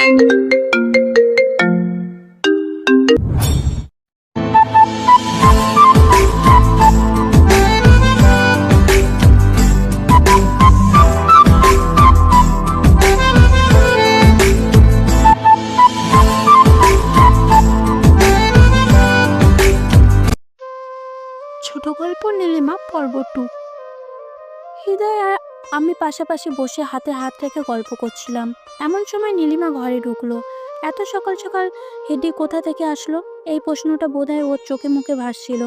ছোট গল্প নীলিমা পর্ব 2। হৃদয় আর আমি পাশাপাশি বসে হাতে হাত রেখে গল্প করছিলাম। এমন সময় নীলিমা ঘরে ঢুকলো। এত সকাল সকাল হিদি কোথা থেকে আসলো, এই প্রশ্নটা বোধহয় ওর চোখে মুখে ভাসছিল।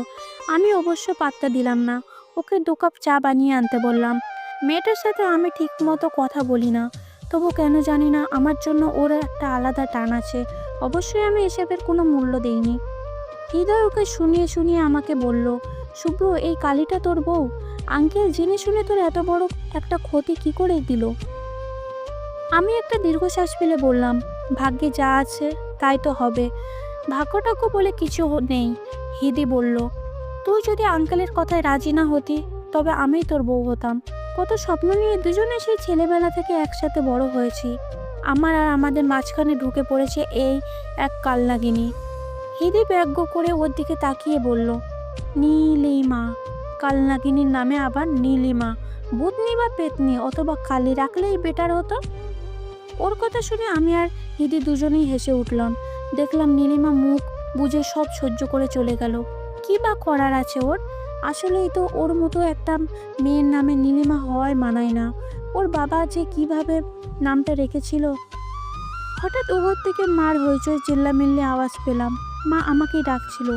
আমি অবশ্য পাত্তা দিলাম না। ওকে 2 কাপ চা বানিয়ে আনতে বললাম। মেয়েটার সাথে আমি ঠিক মতো কথা বলি না, তবু কেন জানি না আমার জন্য ওর একটা আলাদা টান আছে। অবশ্যই আমি এসবের কোনো মূল্য দিইনি। হৃদয় ওকে শুনিয়ে শুনিয়ে আমাকে বলল, শুভ্র, এই কালিটা তোর বউ? আঙ্কেল জেনে শুনে তোর এত বড় একটা ক্ষতি কি করে দিল? আমি একটা দীর্ঘশ্বাস ফেলে বললাম, ভাগ্যে যা আছে তাই তো হবে, ভাগ্যটাকে বলে কিছু নেই। হিদি বলল, তুই যদি আঙ্কেলের কথায় রাজি না হতি তবে আমিই তোর বউ হতাম। কত স্বপ্ন নিয়ে দুজনে সেই ছেলেবেলা থেকে একসাথে বড় হয়েছি। আমার আর আমাদের মাঝখানে ঢুকে পড়েছে এই এক কালনাগিনী। হিদি ব্যগ্য করে ওর দিকে তাকিয়ে বলল, নীলিমা। কালনাগিনীর নামে আবার নীলিমা? ভূতনি বা পেতনি অথবা কালি রাখলেই বেটার হতো। ওর কথা শুনে আমি আর হিদি দুজনেই হেসে উঠলাম। দেখলাম নীলিমা মুখ বুঝে সব সহ্য করে চলে গেল। কি বা করার আছে ওর? আসলেই তো ওর মতো একটা মেয়ের নামে নীলিমা হওয়ায় মানায় না। ওর বাবা যে কিভাবে নামটা রেখেছিল। হঠাৎ ওঘর থেকে মার হইচই চিল্লামিল্লি আওয়াজ পেলাম। মা আমাকেই ডাকছিল,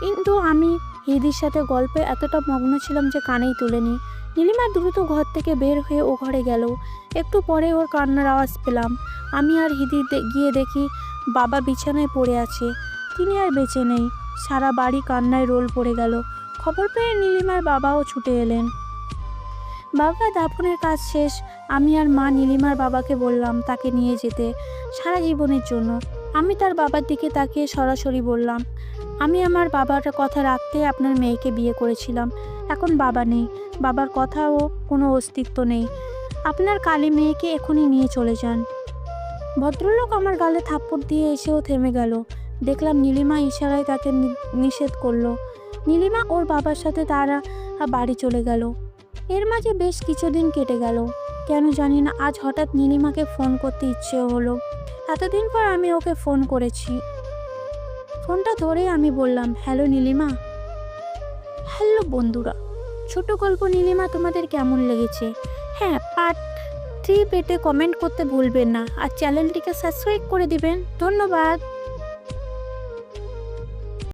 কিন্তু আমি হিদির সাথে গল্পে এতটা মগ্ন ছিলাম যে কানেই তুলিনি। নীলিমা দ্রুত ঘর থেকে বের হয়ে ও ঘরে গেল। একটু পরে ওর কান্নার আওয়াজ পেলাম। আমি আর হিদি গিয়ে দেখি বাবা বিছানায় পড়ে আছে। তিনি আর বেঁচে নেই। সারা বাড়ি কান্নায় রোল পড়ে গেল। খবর পেয়ে নীলিমার বাবাও ছুটে এলেন। বাবা দাফনের কাজ শেষ। আমি আর মা নীলিমার বাবাকে বললাম তাকে নিয়ে যেতে, সারা জীবনের জন্য। আমি তার বাবার দিকে তাকিয়ে সরাসরি বললাম, আমি আমার বাবার কথা রাখতে আপনার মেয়েকে বিয়ে করেছিলাম। এখন বাবা নেই, বাবার কথাও কোনো অস্তিত্ব নেই। আপনার কালী মেয়েকে এখনই নিয়ে চলে যান। ভদ্রলোক আমার গালে থাপ্পড় দিয়ে এসেও থেমে গেল। দেখলাম নীলিমা ইশারায় তাকে নিষেধ করলো। নীলিমা ওর বাবার সাথে তারা বাড়ি চলে গেল। এর মাঝে বেশ কিছুদিন কেটে গেল। কেন জানি না আজ হঠাৎ নীলিমাকে ফোন করতে ইচ্ছে হলো। এতদিন পর আমি ওকে ফোন করেছি। ফোনটা ধরে আমি বললাম, হ্যালো নীলিমা। হ্যালো বন্ধুরা, ছোট গল্প নীলিমা তোমাদের কেমন লেগেছে? হ্যাঁ, পার্ট 3 পেতে কমেন্ট করতে ভুলবেন না, আর চ্যানেলটিকে সাবস্ক্রাইব করে দিবেন। ধন্যবাদ।